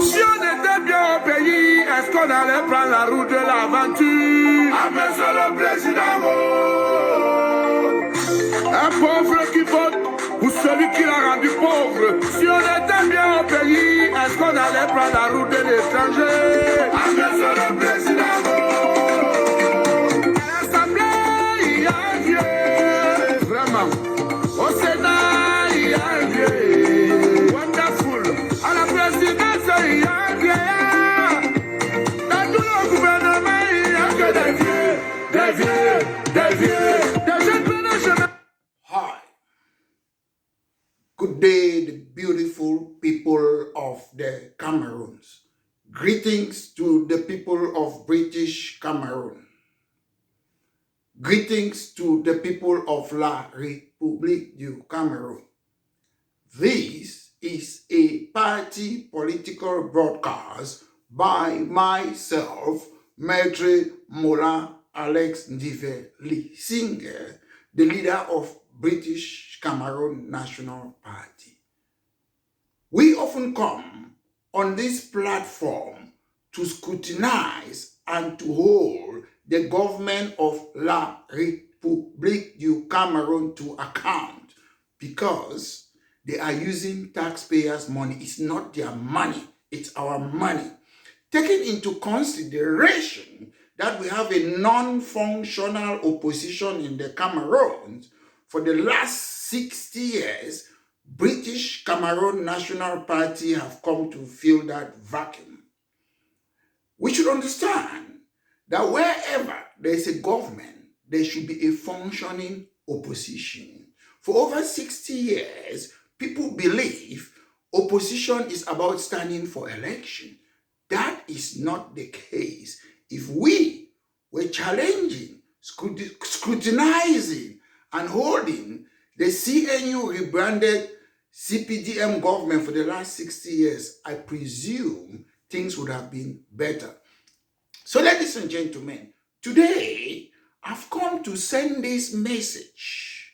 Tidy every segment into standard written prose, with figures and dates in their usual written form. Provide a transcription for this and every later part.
Si on était bien au pays, est-ce qu'on allait prendre la route de l'aventure? Ah, monsieur le président, un pauvre qui vote ou celui qui l'a rendu pauvre. Si on était bien au pays, est-ce qu'on allait prendre la route de l'étranger? Ah, monsieur le président, à l'Assemblée, il y a un Dieu. Vraiment. Au Sénat, il y a un Dieu. Wonderful. À la présidence, il y a un Dieu. Dans tout le gouvernement, il n'y a que des vieux, des vieux, des vieux, des jeunes managers. Hi. Good day, the beautiful people of the Cameroons. Greetings to the people of British Cameroon. Greetings to the people of La République du Cameroon. This is a party political broadcast by myself, Maître Mola Alex Ndiveli Singer, the leader of British Cameroon National Party. We often come on this platform to scrutinize and to hold the government of La République du Cameroon to account because they are using taxpayers' money. It's not their money, it's our money. Taking into consideration that we have a non-functional opposition in the Cameroons, for the last 60 years, British Cameroon National Party have come to fill that vacuum. We should understand that wherever there is a government, there should be a functioning opposition. For over 60 years, people believe opposition is about standing for election. That is not the case. If we were challenging, scrutinizing, and holding the CNU rebranded CPDM government for the last 60 years, I presume things would have been better. So ladies and gentlemen, today I've come to send this message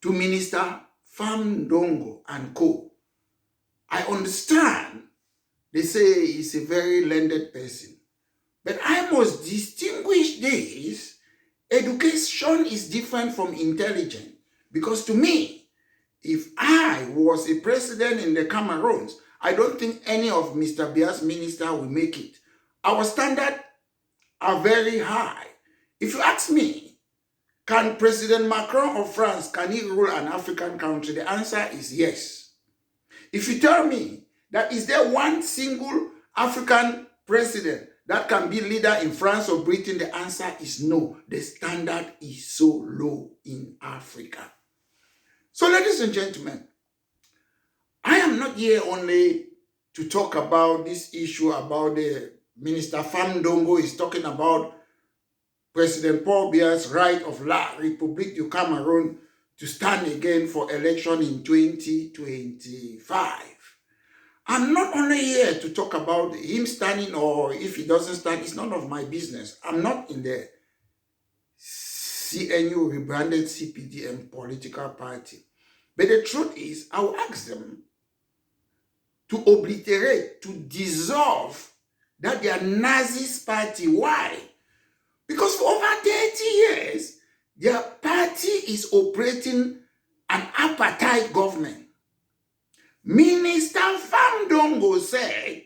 to Minister Ndongo and co. I understand they say he's a very learned person, but I must distinguish this. Education is different from intelligence, because to me, if I was a president in the Cameroons, I don't think any of Mr. Bia's ministers will make it. Our standards are very high. If you ask me, can President Macron of France, can he rule an African country? The answer is yes. If you tell me that is there one single African president that can be leader in France or Britain, the answer is no. The standard is so low in Africa. So ladies and gentlemen, I am not here only to talk about this issue about the Minister Ndongo is talking about President Paul Bia's right of La République du Cameroon to stand again for election in 2025. I'm not only here to talk about him standing or if he doesn't stand, it's none of my business. I'm not in the CNU rebranded CPDM political party. But the truth is, I will ask them to obliterate, to dissolve that their Nazis party. Why? Because for over 30 years, their party is operating an apartheid government. Minister Ndongo said,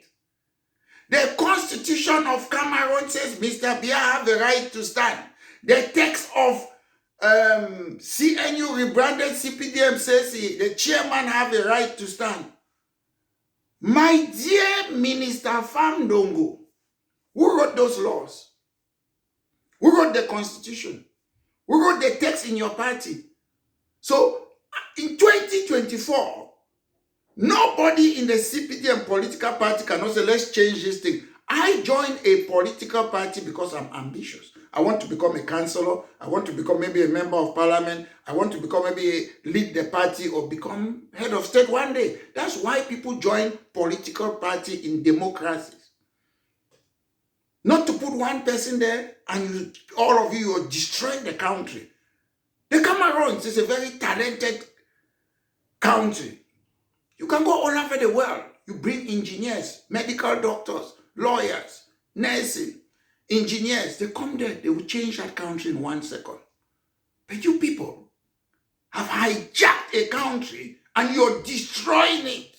the Constitution of Cameroon says Mr. Bia have the right to stand. The text of CNU rebranded CPDM says the chairman have the right to stand. My dear Minister Ndongo, who wrote those laws? Who wrote the Constitution? Who wrote the text in your party? So in 2024, nobody in the CPDM political party cannot say, let's change this thing. I joined a political party because I'm ambitious. I want to become a councillor. I want to become maybe a member of parliament. I want to become lead the party or become head of state one day. That's why people join political party in democracies. Not to put one person there and all of you are destroying the country. The Cameroons is a very talented country. You can go all over the world. you bring engineers, medical doctors, lawyers, nursing, engineers. They come there, they will change that country in 1 second. But you people have hijacked a country and you're destroying it.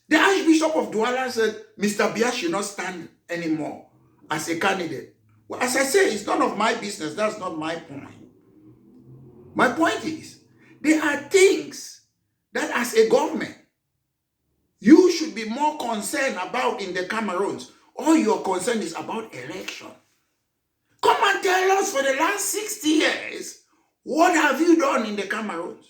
The Archbishop of Douala said, Mr. Biya should not stand anymore as a candidate. Well, as I say, it's none of my business. That's not my point. My point is, there are things that as a government, you should be more concerned about in the Cameroons. All your concern is about election. Come and tell us for the last 60 years, what have you done in the Cameroons?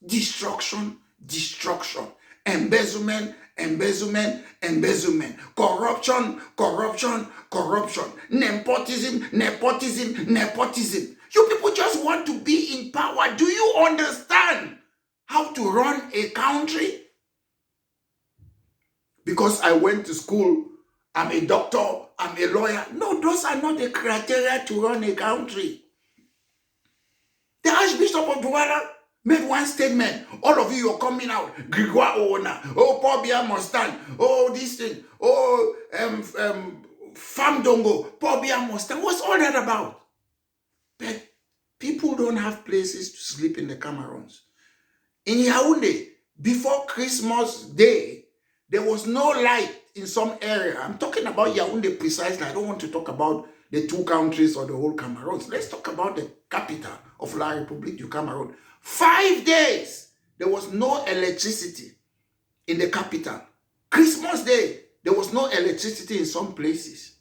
Destruction, destruction. Embezzlement, embezzlement, embezzlement. Corruption, corruption, corruption. Nepotism, nepotism, nepotism. You people just want to be in power. Do you understand how to run a country? Because I went to school, I'm a doctor, I'm a lawyer. No, those are not the criteria to run a country. The Archbishop of Douala made one statement. All of you are coming out. Grégoire Oona. Oh, Paul Biya must stand. Oh, this thing. Oh, Ndongo. Paul Biya must stand. What's all that about? But people don't have places to sleep in the Cameroons. In Yaoundé, before Christmas Day, there was no light in some area. I'm talking about Yaoundé precisely. I don't want to talk about the two countries or the whole Cameroons. Let's talk about the capital of La République du Cameroun. 5 days, there was no electricity in the capital. Christmas Day, there was no electricity in some places.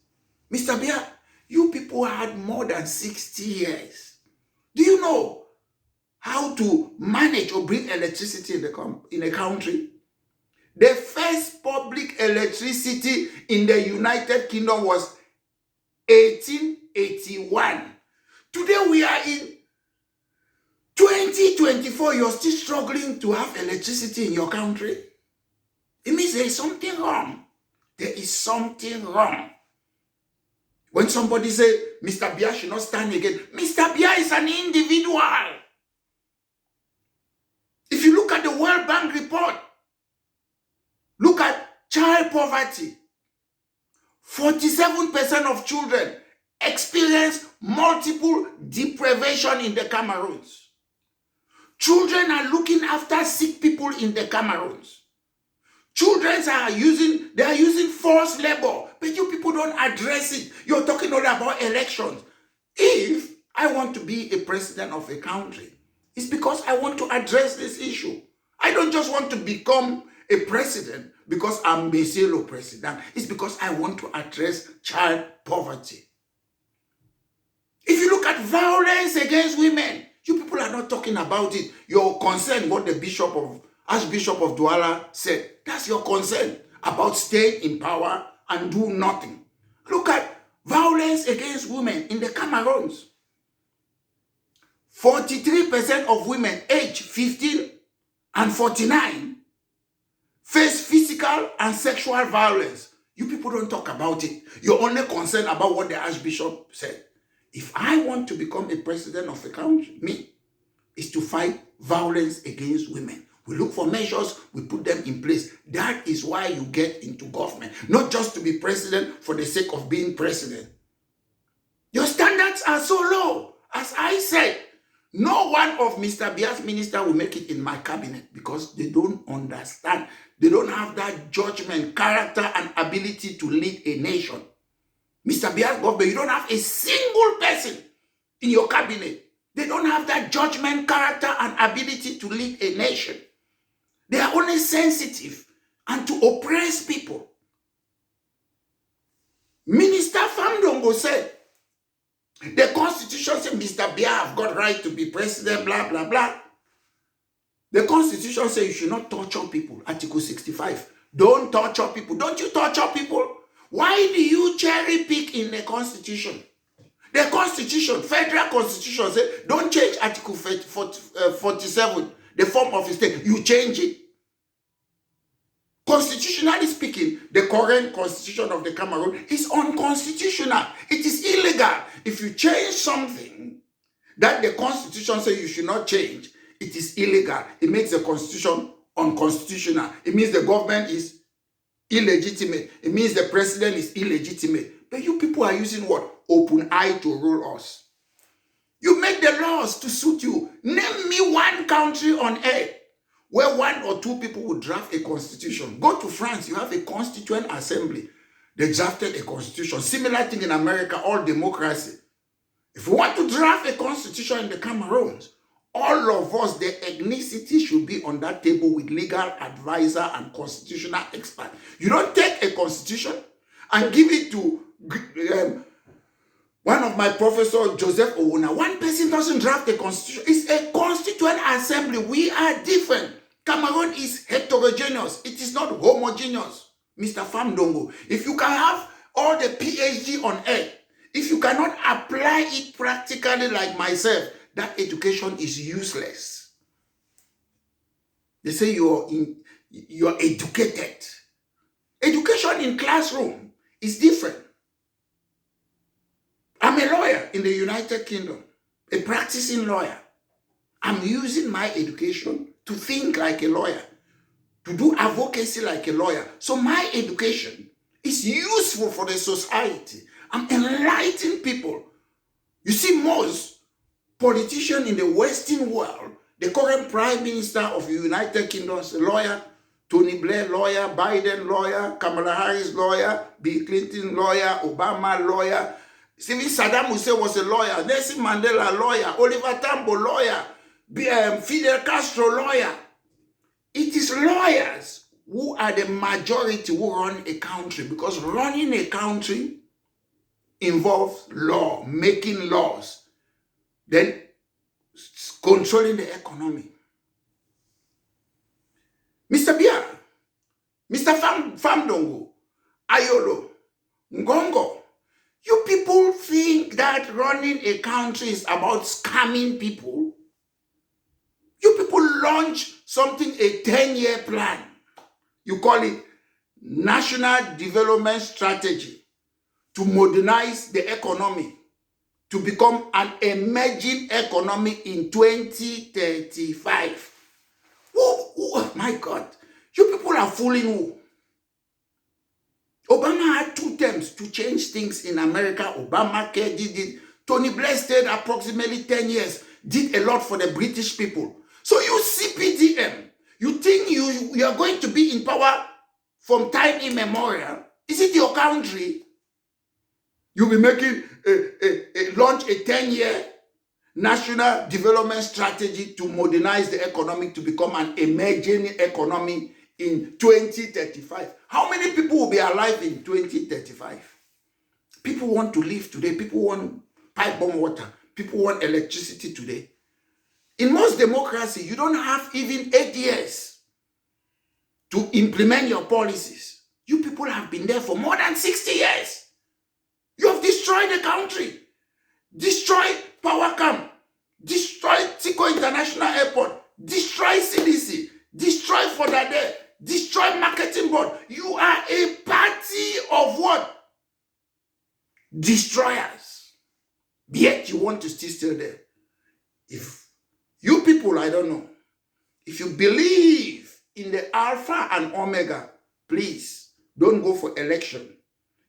Mr. Biya, you people had more than 60 years. Do you know how to manage or bring electricity in a country? The first public electricity in the United Kingdom was 1881. Today we are in 2024. You're still struggling to have electricity in your country. It means there is something wrong. There is something wrong. When somebody says, Mr. Biya should not stand again, Mr. Biya is an individual. If you look at the World Bank report, look at child poverty. 47% of children experience multiple deprivation in the Cameroons. Children are looking after sick people in the Cameroons. Children are using forced labor, but you people don't address it. You're talking all about elections. If I want to be a president of a country, it's because I want to address this issue. I don't just want to become a president because I'm Beselo president. It's because I want to address child poverty. If you look at violence against women, you people are not talking about it. You're concerned what the Archbishop of Douala said. That's your concern about staying in power and do nothing. Look at violence against women in the Cameroons. 43% of women aged 15 and 49 face physical and sexual violence. You people don't talk about it. You're only concerned about what the Archbishop said. If I want to become a president of a country, is to fight violence against women. We look for measures, we put them in place. That is why you get into government. Not just to be president for the sake of being president. Your standards are so low. As I said, no one of Mr. Biya's ministers will make it in my cabinet because they don't understand. They don't have that judgment, character, and ability to lead a nation. Mr. Biya's government, you don't have a single person in your cabinet. They don't have that judgment, character, and ability to lead a nation. They are only sensitive and to oppress people. Minister Ndongo said, the Constitution says Mr. Biya have got right to be president, blah, blah, blah. The Constitution says you should not torture people. Article 65. Don't torture people. Don't you torture people? Why do you cherry pick in the Constitution? The Constitution, Federal Constitution says don't change Article 47, the form of the state. You change it. Constitutionally speaking, the current constitution of the Cameroon is unconstitutional. It is illegal. If you change something that the Constitution says you should not change, it is illegal. It makes the Constitution unconstitutional. It means the government is illegitimate. It means the president is illegitimate. But you people are using what? Open eye to rule us. You make the laws to suit you. Name me one country on earth where 1 or 2 people would draft a constitution. Go to France, you have a constituent assembly. They drafted a constitution. Similar thing in America, all democracy. If you want to draft a constitution in the Cameroons, all of us, the ethnicity should be on that table with legal advisor and constitutional expert. You don't take a constitution and give it to one of my professors, Joseph Owona. One person doesn't draft a constitution. It's a constituent assembly. We are different. Cameroon is heterogeneous. It is not homogeneous. Mr. Ndongo, if you can have all the PhD on earth, if you cannot apply it practically like myself, that education is useless. They say you're educated. Education in classroom is different. I'm a lawyer in the United Kingdom, a practicing lawyer. I'm using my education to think like a lawyer, to do advocacy like a lawyer. So my education is useful for the society. I'm enlightening people. You see, most politicians in the Western world, the current Prime Minister of the United Kingdom is a lawyer, Tony Blair lawyer, Biden lawyer, Kamala Harris lawyer, Bill Clinton lawyer, Obama lawyer, Even Saddam Hussein was a lawyer, Nelson Mandela lawyer, Oliver Tambo lawyer, Fidel Castro lawyer. It is lawyers who are the majority who run a country, because running a country involves law, making laws, then controlling the economy. Mr. Bia, Mr. Ndongo, Ayolo, Ndongo, you people think that running a country is about scamming people? You people launch something, a 10-year plan. You call it National Development Strategy to modernize the economy, to become an emerging economy in 2035. Oh my God. You people are fooling who? Obama had 2 terms to change things in America. Obamacare did it. Tony Blair stayed approximately 10 years, did a lot for the British people. So you CPDM, you think you are going to be in power from time immemorial? Is it your country? You'll be making launch a 10-year national development strategy to modernize the economy to become an emerging economy in 2035. How many people will be alive in 2035? People want to live today. People want pipe bomb water. People want electricity today. In most democracy, you don't have even 8 years to implement your policies. You people have been there for more than 60 years. You have destroyed the country, destroyed Powercam, destroyed Tico International Airport, destroyed CDC, destroyed Fodade, destroyed Marketing Board. You are a party of what? Destroyers. Yet you want to still there. If you people, I don't know, if you believe in the Alpha and Omega, please don't go for election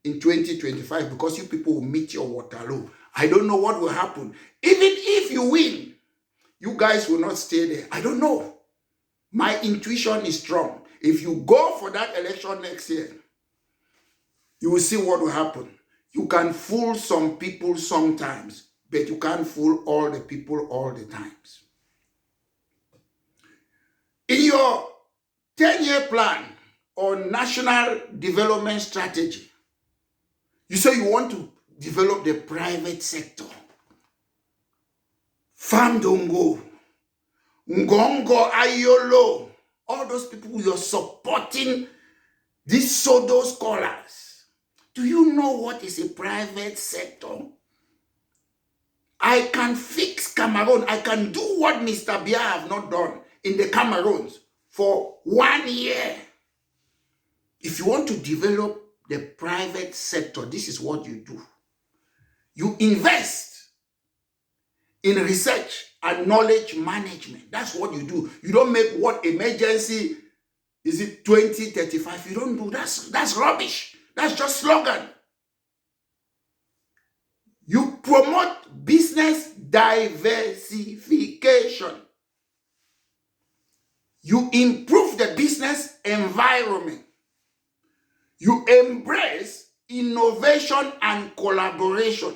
in 2025, because you people will meet your Waterloo. I don't know what will happen. Even if you win, you guys will not stay there. I don't know. My intuition is strong. If you go for that election next year, you will see what will happen. You can fool some people sometimes, but you can't fool all the people all the times. In your 10-year plan on national development strategy, you say you want to develop the private sector. Ndongo, Ndongo, Ayolo, all those people, you're supporting these pseudo scholars. Do you know what is a private sector? I can fix Cameroon. I can do what Mr. Bia have not done in the Cameroons for 1 year. If you want to develop the private sector, this is what you do. You invest in research and knowledge management. That's what you do. You don't make what emergency is it 2035? You don't do that's rubbish. That's just slogan. You promote business diversification. You improve the business environment. You embrace innovation and collaboration.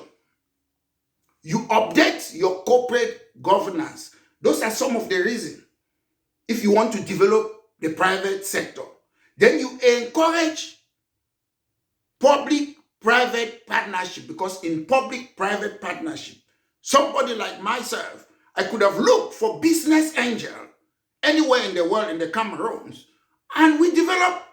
You update your corporate governance. Those are some of the reasons. If you want to develop the private sector, then you encourage public-private partnership, because in public-private partnership, somebody like myself, I could have looked for business angel anywhere in the world, in the Cameroons, and we developed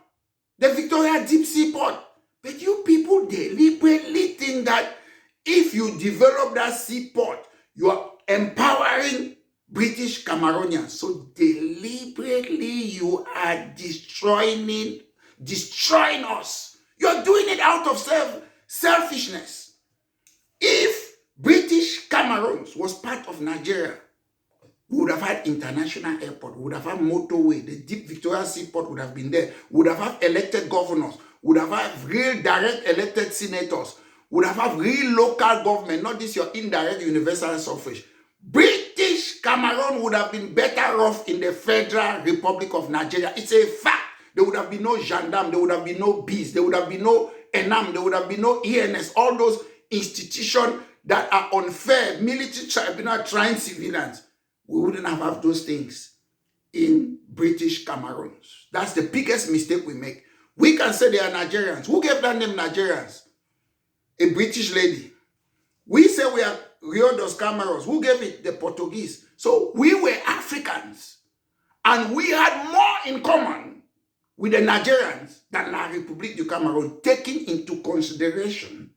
the Victoria Deep Sea Port. But you people deliberately think that if you develop that seaport, you are empowering British Cameroonians. So deliberately you are destroying us. You're doing it out of selfishness. If British Cameroons was part of Nigeria, we would have had international airport, we would have had motorway, the deep Victoria Seaport would have been there, we would have had elected governors, we would have had real direct elected senators, we would have had real local government, not this your indirect universal suffrage. British Cameroon would have been better off in the Federal Republic of Nigeria. It's a fact. There would have been no gendarme, there would have been no bees, there would have been no ENAM, there would have been no ENS, all those institutions that are unfair, military tribunal trying civilians. We wouldn't have those things in British Cameroons. That's the biggest mistake we make. We can say they are Nigerians. Who gave that name Nigerians? A British lady. We say we are Rio dos Cameroons. Who gave it? The Portuguese. So we were Africans. And we had more in common with the Nigerians than La République du Cameroon, taking into consideration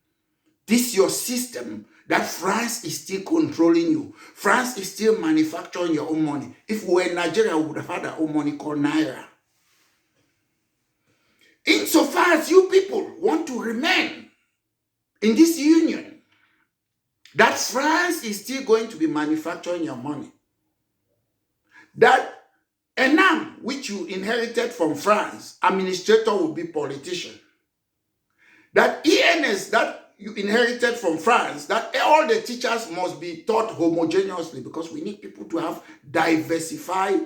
this your system that France is still controlling you. France is still manufacturing your own money. If we were in Nigeria, we would have had our own money called Naira. Insofar as you people want to remain in this union, that France is still going to be manufacturing your money, that ENAM, which you inherited from France, administrator will be politician, that ENS, that you inherited from France, that all the teachers must be taught homogeneously, because we need people to have diversified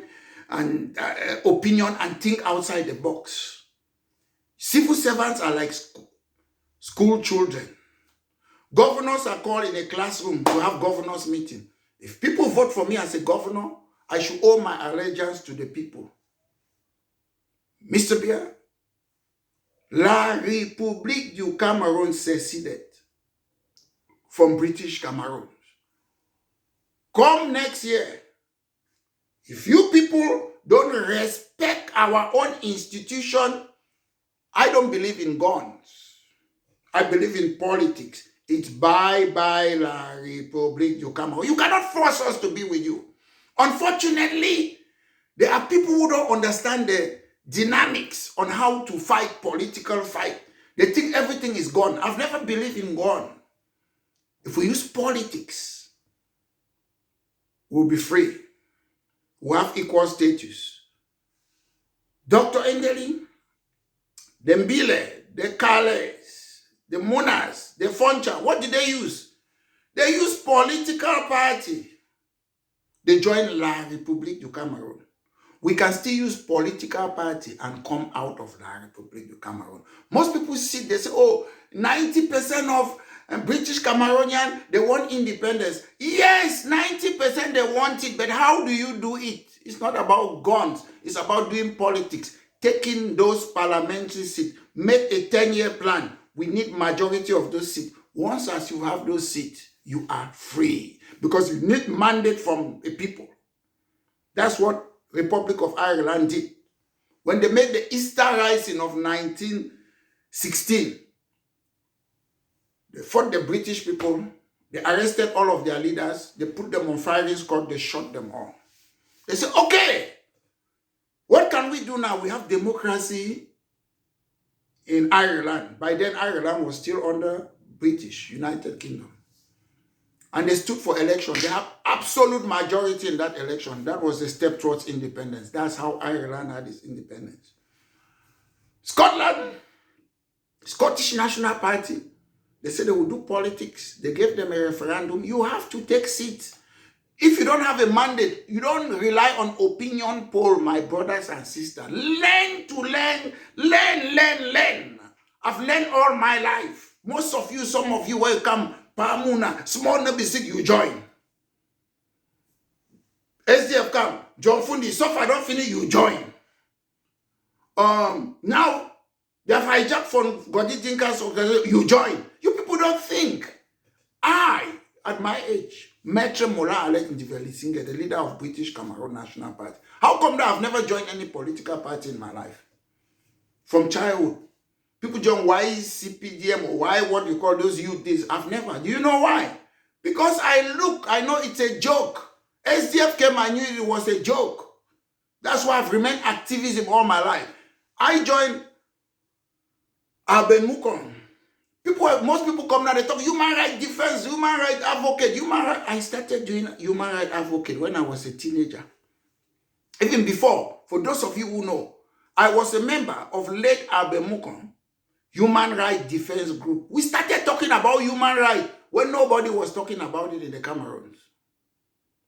and opinion and think outside the box. Civil servants are like school children. Governors are called in a classroom to have governors meeting. If people vote for me as a governor, I should owe my allegiance to the people. Mr. Bia, La République du Cameroun seceded from British Cameroon. Come next year, if you people don't respect our own institution, I don't believe in guns. I believe in politics. It's bye-bye La République du Cameroun. You cannot force us to be with you. Unfortunately, there are people who don't understand the dynamics on how to fight political fight. They think everything is gone. I've never believed in gone. If we use politics, we'll be free. We'll have equal status. Dr. Endeli, the Mbile, the Kales, the Monas, the Foncha, what did they use? They used political party. They joined La République du Cameroun. We can still use political party and come out of La République du Cameroun. Most people sit, they say, oh, 90% of British Cameroonian, they want independence. Yes, 90% they want it, but how do you do it? It's not about guns. It's about doing politics, taking those parliamentary seats, make a 10-year plan. We need majority of those seats. Once as you have those seats, you are free, because you need mandate from the people. That's what Republic of Ireland did. When they made the Easter Rising of 1916, they fought the British people, they arrested all of their leaders, they put them on firing squad, they shot them all. They said, okay, what can we do now? We have democracy in Ireland. By then, Ireland was still under British, United Kingdom. And they stood for election. They have absolute majority in that election. That was a step towards independence. That's how Ireland had its independence. Scotland, Scottish National Party, they said they will do politics. They gave them a referendum. You have to take seats. If you don't have a mandate, you don't rely on opinion poll, my brothers and sisters. Learn to learn, learn. I've learned all my life. Most of you, some of you, welcome, Pamuna, small Nebisik, you join. SDF come, John Fundi, so far don't finish, you join. Now, they have hijacked from Godi Thinkers, you join. You people don't think. I, at my age, Maitre Mola Alec Ndivelisinge, the leader of British Cameroon National Party. How come that I've never joined any political party in my life? From childhood. People join why CPDM or why what you call those youth days. I've never. Do you know why? Because I know it's a joke. SDF came, I knew it was a joke. That's why I've remained activism all my life. I joined Aben Mukon. Most people come now, they talk human rights defense, human rights advocate, human rights. I started doing human rights advocate when I was a teenager. Even before, for those of you who know, I was a member of late Aben Mukon Human Rights Defense Group. We started talking about human rights when nobody was talking about it in the Cameroons.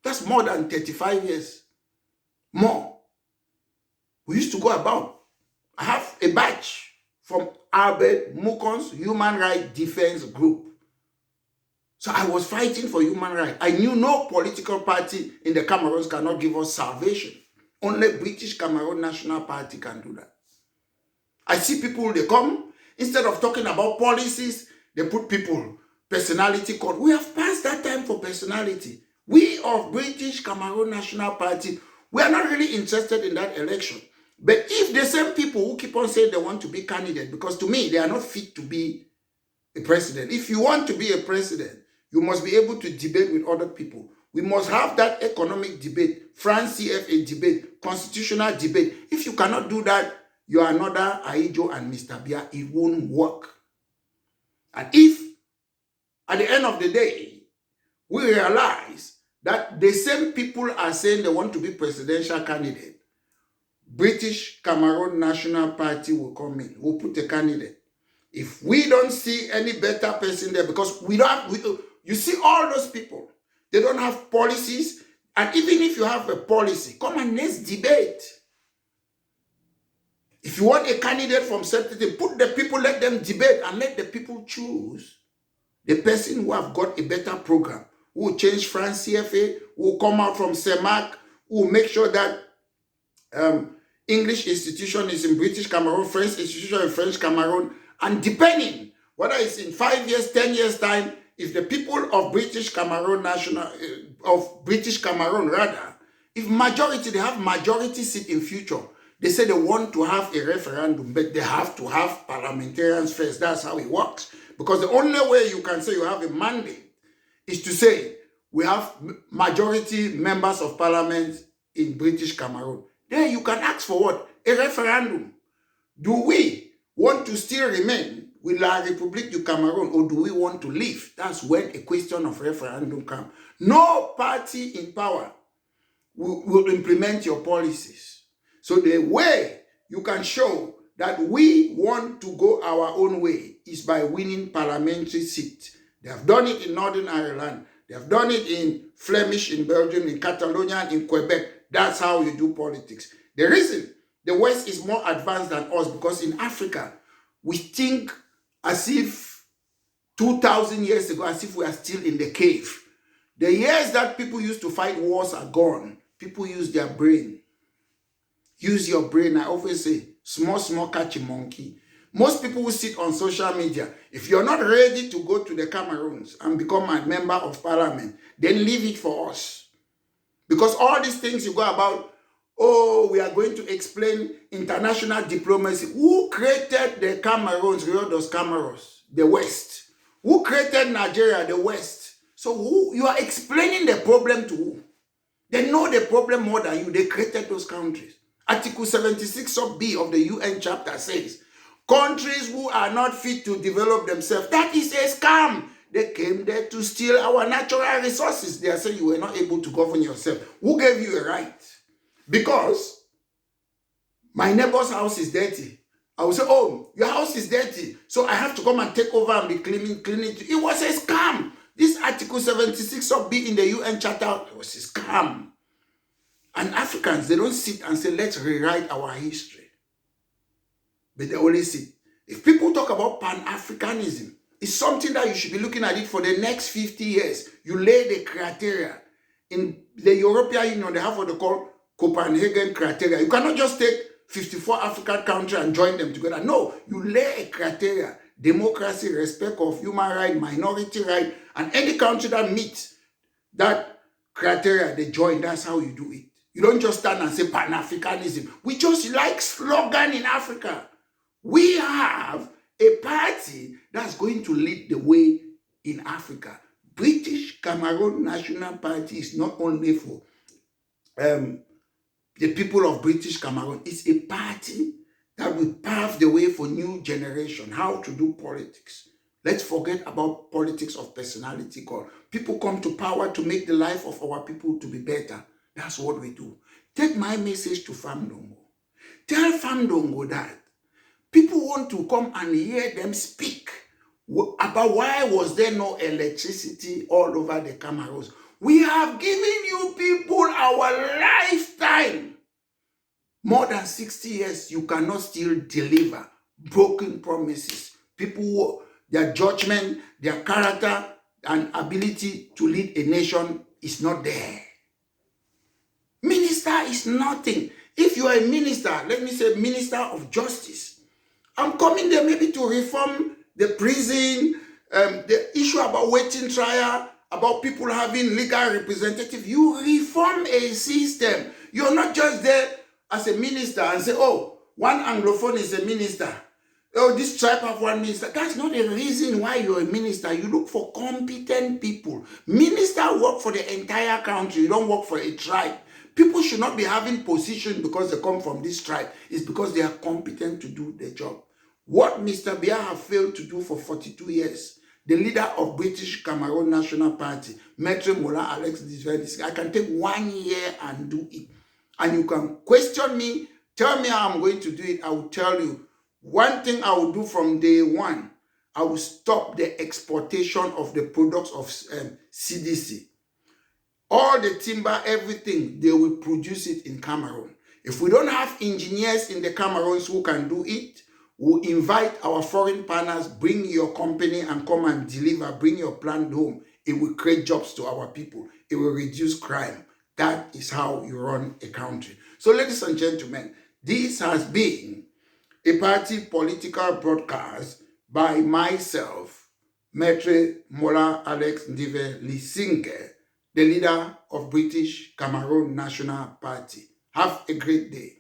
That's more than 35 years. More. We used to go about. I have a badge from Albert Mukon's Human Rights Defense Group. So I was fighting for human rights. I knew no political party in the Cameroons cannot give us salvation. Only British Cameroon National Party can do that. I see people, they come, instead of talking about policies, they put people, personality code. We have passed that time for personality. We of British Cameroon National Party, we are not really interested in that election. But if the same people who keep on saying they want to be candidate, because to me, they are not fit to be a president. If you want to be a president, you must be able to debate with other people. We must have that economic debate, France CFA debate, constitutional debate. If you cannot do that, you are another Aijo and Mr. Bia. It won't work. And if, at the end of the day, we realize that the same people are saying they want to be presidential candidate, British Cameroon National Party will come in, will put a candidate. If we don't see any better person there, because we don't have, you see all those people, they don't have policies, and even if you have a policy, come and let's debate. If you want a candidate from certain, put the people, let them debate, and let the people choose the person who have got a better program, who will change France CFA, who will come out from CEMAC, who will make sure that English institution is in British Cameroon, French institution in French Cameroon, and depending whether it's in 5 years, 10 years time, if the people of British Cameroon if majority, they have majority seat in future, they say they want to have a referendum, but they have to have parliamentarians first. That's how it works. Because the only way you can say you have a mandate is to say we have majority members of parliament in British Cameroon. Then you can ask for what? A referendum. Do we want to still remain with La République du Cameroun, or do we want to leave? That's when a question of referendum comes. No party in power will implement your policies. So the way you can show that we want to go our own way is by winning parliamentary seats. They have done it in Northern Ireland. They have done it in Flemish, in Belgium, in Catalonia, in Quebec. That's how you do politics. The reason the West is more advanced than us, because in Africa, we think as if 2,000 years ago, as if we are still in the cave. The years that people used to fight wars are gone. People use their brain. Use your brain. I always say, small, catch a monkey. Most people who sit on social media, if you're not ready to go to the Cameroons and become a member of parliament, then leave it for us. Because all these things you go about, oh, we are going to explain international diplomacy. Who created the Cameroons, Rio dos Cameros? The West. Who created Nigeria? The West. So who you are explaining the problem to who? They know the problem more than you. They created those countries. Article 76 sub B of the UN chapter says, countries who are not fit to develop themselves, that is a scam. They came there to steal our natural resources. They are saying you were not able to govern yourself. Who gave you a right? Because my neighbor's house is dirty. I will say, oh, your house is dirty, so I have to come and take over and be cleaning it. It was a scam. This Article 76 of B in the UN Charter, it was a scam. And Africans, they don't sit and say, let's rewrite our history. But they only sit. If people talk about Pan-Africanism, it's something that you should be looking at it for the next 50 years. You lay the criteria. In the European Union, they have what they call Copenhagen criteria. You cannot just take 54 African countries and join them together. No, you lay a criteria. Democracy, respect of human rights, minority rights, and any country that meets that criteria, they join. That's how you do it. You don't just stand and say Pan-Africanism. We just like slogan in Africa. We have a party that's going to lead the way in Africa. British Cameroon National Party is not only for the people of British Cameroon. It's a party that will pave the way for new generation, how to do politics. Let's forget about politics of personality. People come to power to make the life of our people to be better. That's what we do. Take my message to Ndongo. Tell Ndongo that people want to come and hear them speak about why was there no electricity all over the Cameroons. We have given you people our lifetime. More than 60 years, you cannot still deliver broken promises. People, their judgment, their character, and ability to lead a nation is not there. Minister is nothing. If you are a minister, let me say minister of justice, I'm coming there maybe to reform the prison, the issue about waiting trial, about people having legal representative. You reform a system. You're not just there as a minister and say, oh, one Anglophone is a minister. Oh, this tribe have one minister. That's not the reason why you're a minister. You look for competent people. Minister work for the entire country. You don't work for a tribe. People should not be having position because they come from this tribe. It's because they are competent to do their job. What Mr. Biya have failed to do for 42 years, the leader of British Cameroon National Party, Maitre Mola Alex Ndongo, I can take 1 year and do it. And you can question me, tell me how I'm going to do it. I will tell you. One thing I will do from day one, I will stop the exportation of the products of CDC. All the timber, everything, they will produce it in Cameroon. If we don't have engineers in the Cameroons who can do it, we'll invite our foreign partners, bring your company and come and deliver, bring your plant home. It will create jobs to our people. It will reduce crime. That is how you run a country. So ladies and gentlemen, this has been a party political broadcast by myself, Maitre Mola Alex Ndongo, the leader of British Cameroon National Party. Have a great day.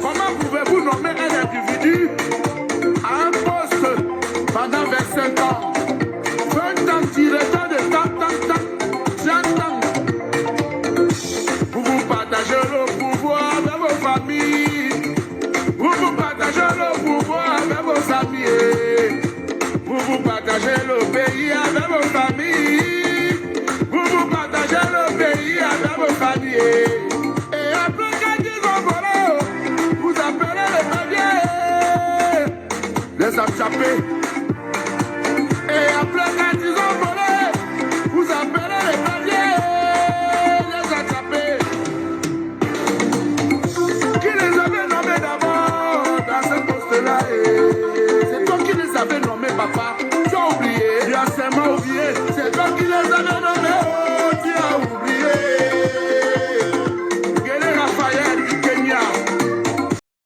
Comment pouvez-vous nommer un individu à un poste pendant 25 ans, 20 ans directeur de tant. Vous partagez le pouvoir avec vos familles. Vous partagez le pouvoir avec vos amis. Vous partagez le pays avec vos familles. Vous partagez le pays avec vos familles. Et après qu'ils ont volé, vous appelez les papiers, les attraper.